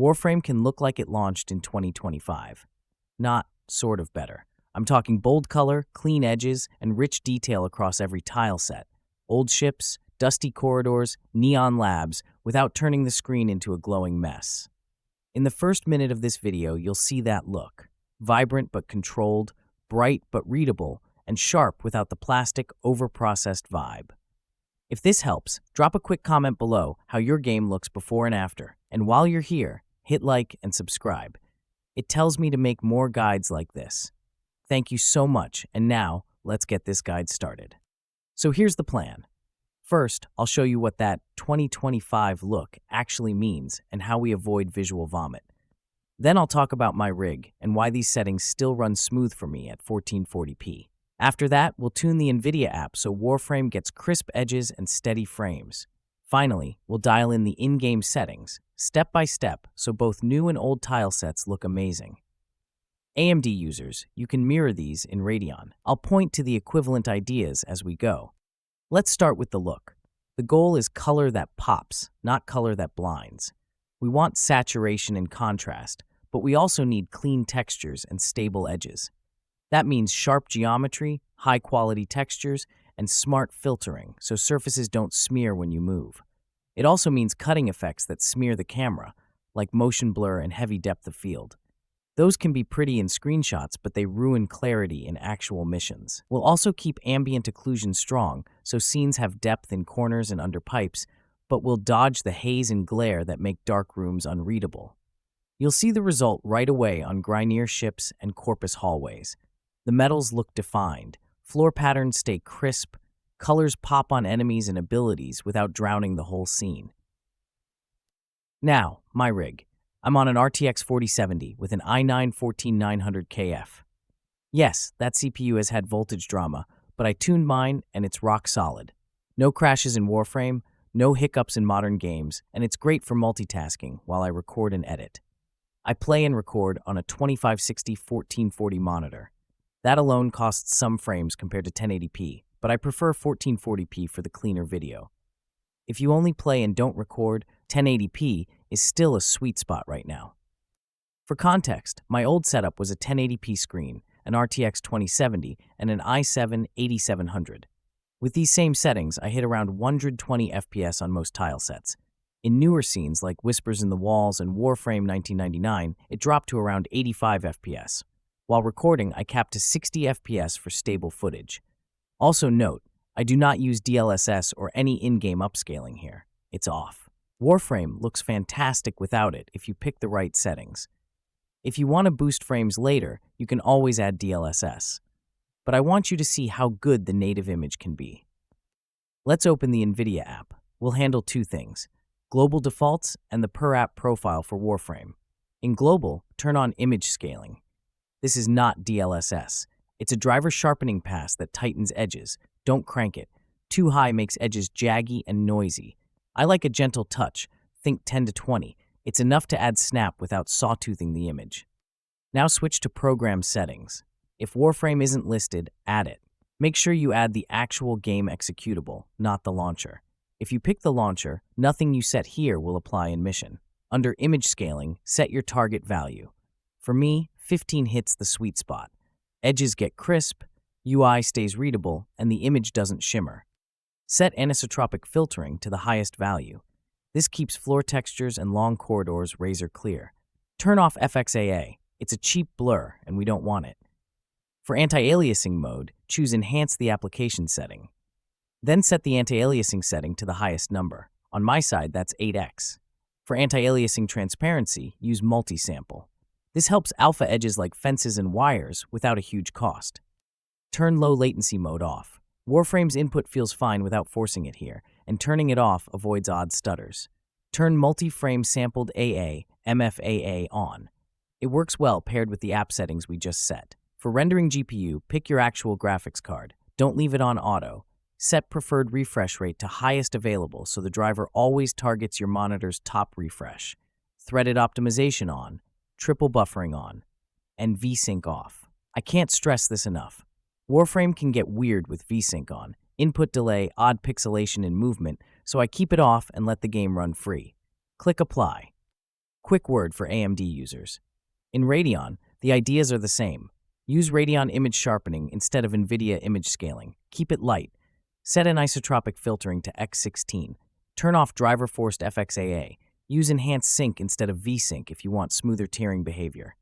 Warframe can look like it launched in 2025. Not sort of better. I'm talking bold color, clean edges, and rich detail across every tile set. Old ships, dusty corridors, neon labs, without turning the screen into a glowing mess. In the first minute of this video, you'll see that look. Vibrant but controlled, bright but readable, and sharp without the plastic, over-processed vibe. If this helps, drop a quick comment below how your game looks before and after. And while you're here, hit like and subscribe. It tells me to make more guides like this. Thank you so much, and now, let's get this guide started. So here's the plan. First, I'll show you what that 2025 look actually means and how we avoid visual vomit. Then I'll talk about my rig and why these settings still run smooth for me at 1440p. After that, we'll tune the NVIDIA app so Warframe gets crisp edges and steady frames. Finally, we'll dial in the in-game settings, step by step, so both new and old tile sets look amazing. AMD users, you can mirror these in Radeon. I'll point to the equivalent ideas as we go. Let's start with the look. The goal is color that pops, not color that blinds. We want saturation and contrast, but we also need clean textures and stable edges. That means sharp geometry, high-quality textures, and smart filtering so surfaces don't smear when you move. It also means cutting effects that smear the camera, like motion blur and heavy depth of field. Those can be pretty in screenshots, but they ruin clarity in actual missions. We'll also keep ambient occlusion strong, so scenes have depth in corners and under pipes, but we'll dodge the haze and glare that make dark rooms unreadable. You'll see the result right away on Grinier ships and Corpus hallways. The metals look defined, floor patterns stay crisp, colors pop on enemies and abilities without drowning the whole scene. Now, my rig. I'm on an RTX 4070 with an i9-14900KF. Yes, that CPU has had voltage drama, but I tuned mine and it's rock solid. No crashes in Warframe, no hiccups in modern games, and it's great for multitasking while I record and edit. I play and record on a 2560-1440 monitor. That alone costs some frames compared to 1080p, but I prefer 1440p for the cleaner video. If you only play and don't record, 1080p is still a sweet spot right now. For context, my old setup was a 1080p screen, an RTX 2070, and an i7-8700. With these same settings, I hit around 120 FPS on most tile sets. In newer scenes like Whispers in the Walls and Warframe 1999, it dropped to around 85 FPS. While recording, I capped to 60 FPS for stable footage. Also note, I do not use DLSS or any in-game upscaling here. It's off. Warframe looks fantastic without it if you pick the right settings. If you want to boost frames later, you can always add DLSS. But I want you to see how good the native image can be. Let's open the NVIDIA app. We'll handle two things: global defaults and the per-app profile for Warframe. In global, turn on image scaling. This is not DLSS. It's a driver sharpening pass that tightens edges. Don't crank it. Too high makes edges jaggy and noisy. I like a gentle touch. Think 10 to 20. It's enough to add snap without sawtoothing the image. Now switch to program settings. If Warframe isn't listed, add it. Make sure you add the actual game executable, not the launcher. If you pick the launcher, nothing you set here will apply in mission. Under image scaling, set your target value. For me, 15 hits the sweet spot. Edges get crisp, UI stays readable, and the image doesn't shimmer. Set anisotropic filtering to the highest value. This keeps floor textures and long corridors razor clear. Turn off FXAA. It's a cheap blur, and we don't want it. For anti-aliasing mode, choose Enhance the Application setting. Then set the anti-aliasing setting to the highest number. On my side, that's 8x. For anti-aliasing transparency, use multi-sample. This helps alpha edges like fences and wires without a huge cost. Turn low latency mode off. Warframe's input feels fine without forcing it here, and turning it off avoids odd stutters. Turn multi-frame sampled AA, MFAA on. It works well paired with the app settings we just set. For rendering GPU, pick your actual graphics card. Don't leave it on auto. Set preferred refresh rate to highest available so the driver always targets your monitor's top refresh. Threaded optimization on. Triple buffering on, and VSync off. I can't stress this enough. Warframe can get weird with VSync on, input delay, odd pixelation in movement, so I keep it off and let the game run free. Click Apply. Quick word for AMD users. In Radeon, the ideas are the same. Use Radeon image sharpening instead of NVIDIA image scaling. Keep it light. Set anisotropic filtering to X16. Turn off driver-forced FXAA. Use enhanced sync instead of VSync if you want smoother tearing behavior.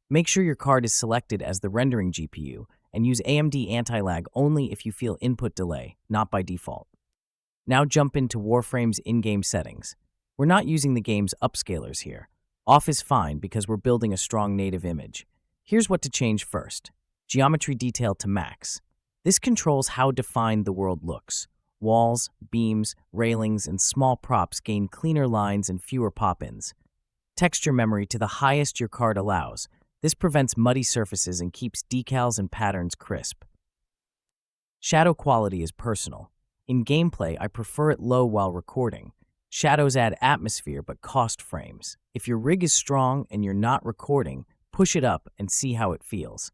Make sure your card is selected as the rendering GPU, and use AMD anti-lag only if you feel input delay, not by default. Now jump into Warframe's in-game settings. We're not using the game's upscalers here. Off is fine because we're building a strong native image. Here's what to change first. Geometry detail to max. This controls how defined the world looks. Walls, beams, railings, and small props gain cleaner lines and fewer pop-ins. Texture memory to the highest your card allows. This prevents muddy surfaces and keeps decals and patterns crisp. Shadow quality is personal. In gameplay, I prefer it low while recording. Shadows add atmosphere but cost frames. If your rig is strong and you're not recording, push it up and see how it feels.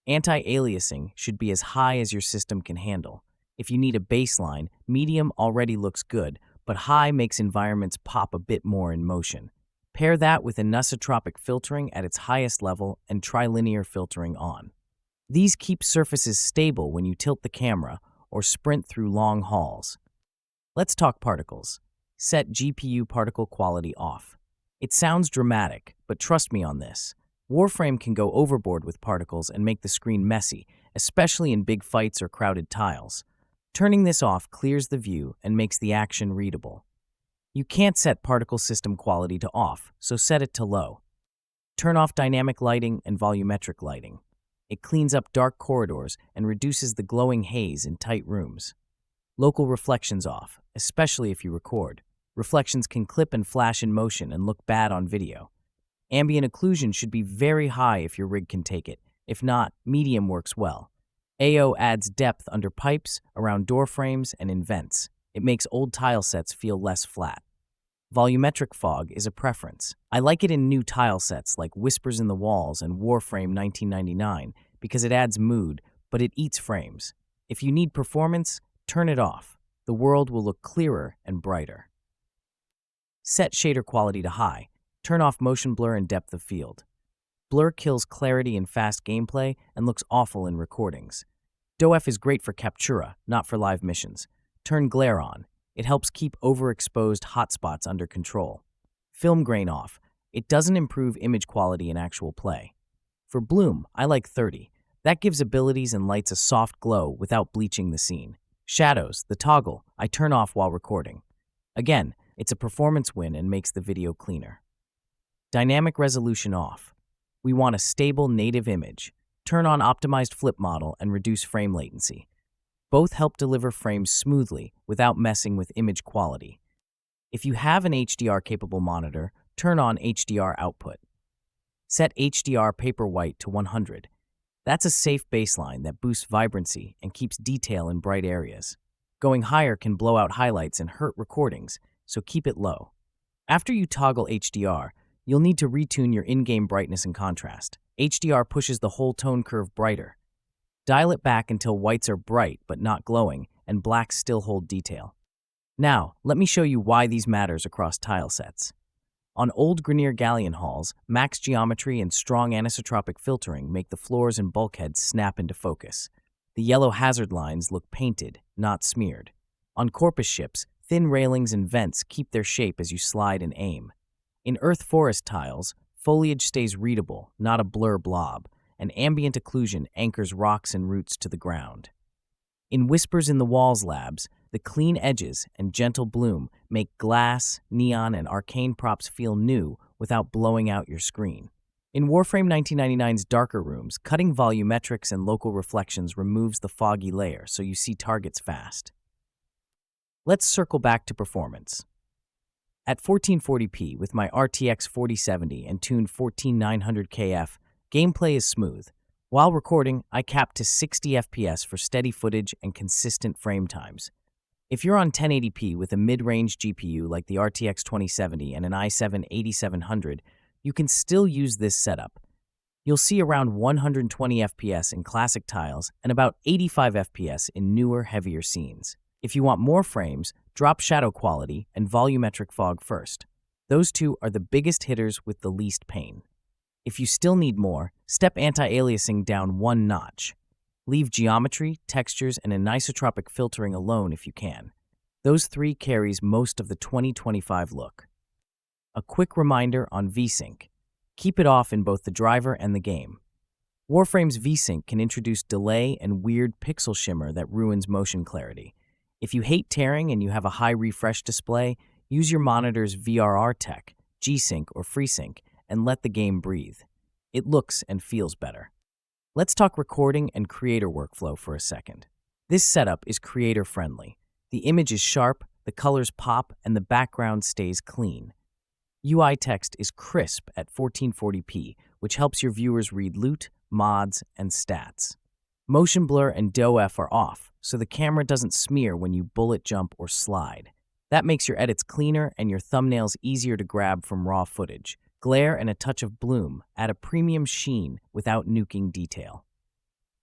Anti-aliasing should be as high as your system can handle. If you need a baseline, medium already looks good, but high makes environments pop a bit more in motion. Pair that with anisotropic filtering at its highest level and trilinear filtering on. These keep surfaces stable when you tilt the camera or sprint through long hauls. Let's talk particles. Set GPU particle quality off. It sounds dramatic, but trust me on this. Warframe can go overboard with particles and make the screen messy, especially in big fights or crowded tiles. Turning this off clears the view and makes the action readable. You can't set particle system quality to off, so set it to low. Turn off dynamic lighting and volumetric lighting. It cleans up dark corridors and reduces the glowing haze in tight rooms. Local reflections off, especially if you record. Reflections can clip and flash in motion and look bad on video. Ambient occlusion should be very high if your rig can take it. If not, medium works well. AO adds depth under pipes, around door frames, and in vents. It makes old tile sets feel less flat. Volumetric fog is a preference. I like it in new tile sets like Whispers in the Walls and Warframe 1999 because it adds mood, but it eats frames. If you need performance, turn it off. The world will look clearer and brighter. Set shader quality to high. Turn off motion blur and depth of field. Blur kills clarity in fast gameplay and looks awful in recordings. DOF is great for Captura, not for live missions. Turn glare on. It helps keep overexposed hotspots under control. Film grain off. It doesn't improve image quality in actual play. For bloom, I like 30. That gives abilities and lights a soft glow without bleaching the scene. Shadows, the toggle, I turn off while recording. Again, it's a performance win and makes the video cleaner. Dynamic resolution off. We want a stable native image. Turn on optimized flip model and reduce frame latency. Both help deliver frames smoothly without messing with image quality. If you have an HDR-capable monitor, turn on HDR output. Set HDR paper white to 100. That's a safe baseline that boosts vibrancy and keeps detail in bright areas. Going higher can blow out highlights and hurt recordings, so keep it low. After you toggle HDR, you'll need to retune your in-game brightness and contrast. HDR pushes the whole tone curve brighter. Dial it back until whites are bright but not glowing, and blacks still hold detail. Now, let me show you why these matters across tile sets. On old Grenier Galleon halls, max geometry and strong anisotropic filtering make the floors and bulkheads snap into focus. The yellow hazard lines look painted, not smeared. On Corpus ships, thin railings and vents keep their shape as you slide and aim. In Earth Forest tiles, foliage stays readable, not a blur blob, and ambient occlusion anchors rocks and roots to the ground. In Whispers in the Walls labs, the clean edges and gentle bloom make glass, neon, and arcane props feel new without blowing out your screen. In Warframe 1999's darker rooms, cutting volumetrics and local reflections removes the foggy layer so you see targets fast. Let's circle back to performance. At 1440p with my RTX 4070 and tuned 14900KF, gameplay is smooth. While recording, I cap to 60 FPS for steady footage and consistent frame times. If you're on 1080p with a mid-range GPU like the RTX 2070 and an i7-8700, you can still use this setup. You'll see around 120 FPS in classic tiles and about 85 FPS in newer, heavier scenes. If you want more frames, drop shadow quality and volumetric fog first. Those two are the biggest hitters with the least pain. If you still need more, step anti-aliasing down one notch. Leave geometry, textures, and anisotropic filtering alone if you can. Those three carries most of the 2025 look. A quick reminder on VSync. Keep it off in both the driver and the game. Warframe's VSync can introduce delay and weird pixel shimmer that ruins motion clarity. If you hate tearing and you have a high refresh display, use your monitor's VRR tech, G-Sync or FreeSync, and let the game breathe. It looks and feels better. Let's talk recording and creator workflow for a second. This setup is creator-friendly. The image is sharp, the colors pop, and the background stays clean. UI text is crisp at 1440p, which helps your viewers read loot, mods, and stats. Motion blur and DOF are off, so the camera doesn't smear when you bullet jump or slide. That makes your edits cleaner and your thumbnails easier to grab from raw footage. Glare and a touch of bloom add a premium sheen without nuking detail.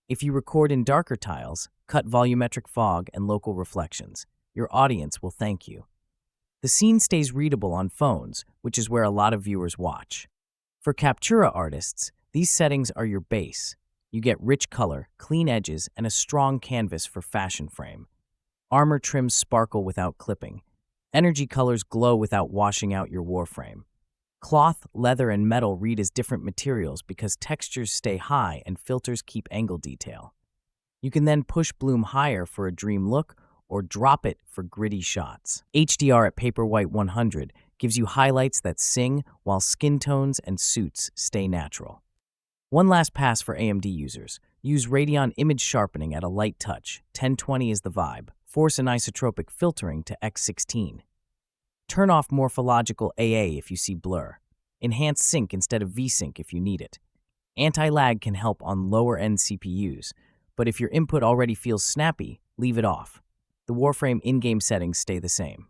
If you record in darker tiles, cut volumetric fog and local reflections. Your audience will thank you. The scene stays readable on phones, which is where a lot of viewers watch. For Captura artists, these settings are your base. You get rich color, clean edges, and a strong canvas for fashion frame. Armor trims sparkle without clipping. Energy colors glow without washing out your Warframe. Cloth, leather, and metal read as different materials because textures stay high and filters keep angle detail. You can then push bloom higher for a dream look or drop it for gritty shots. HDR at Paperwhite 100 gives you highlights that sing while skin tones and suits stay natural. One last pass for AMD users. Use Radeon image sharpening at a light touch. 1020 is the vibe. Force anisotropic filtering to X16. Turn off morphological AA if you see blur. Enhance sync instead of VSync if you need it. Anti-lag can help on lower-end CPUs, but if your input already feels snappy, leave it off. The Warframe in-game settings stay the same.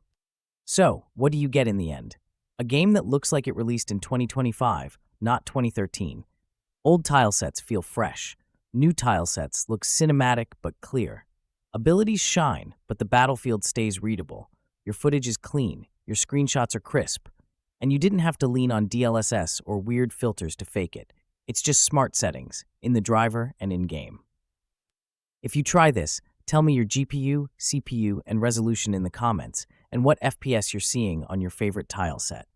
So, what do you get in the end? A game that looks like it released in 2025, not 2013. Old tilesets feel fresh. New tilesets look cinematic but clear. Abilities shine, but the battlefield stays readable. Your footage is clean. Your screenshots are crisp, and you didn't have to lean on DLSS or weird filters to fake it. It's just smart settings, in the driver and in-game. If you try this, tell me your GPU, CPU, and resolution in the comments, and what FPS you're seeing on your favorite tile set.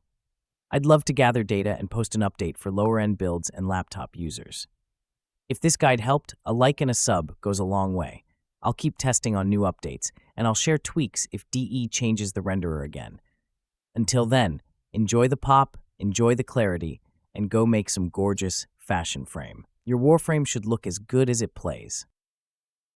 I'd love to gather data and post an update for lower-end builds and laptop users. If this guide helped, a like and a sub goes a long way. I'll keep testing on new updates, and I'll share tweaks if DE changes the renderer again. Until then, enjoy the pop, enjoy the clarity, and go make some gorgeous fashion frame. Your Warframe should look as good as it plays.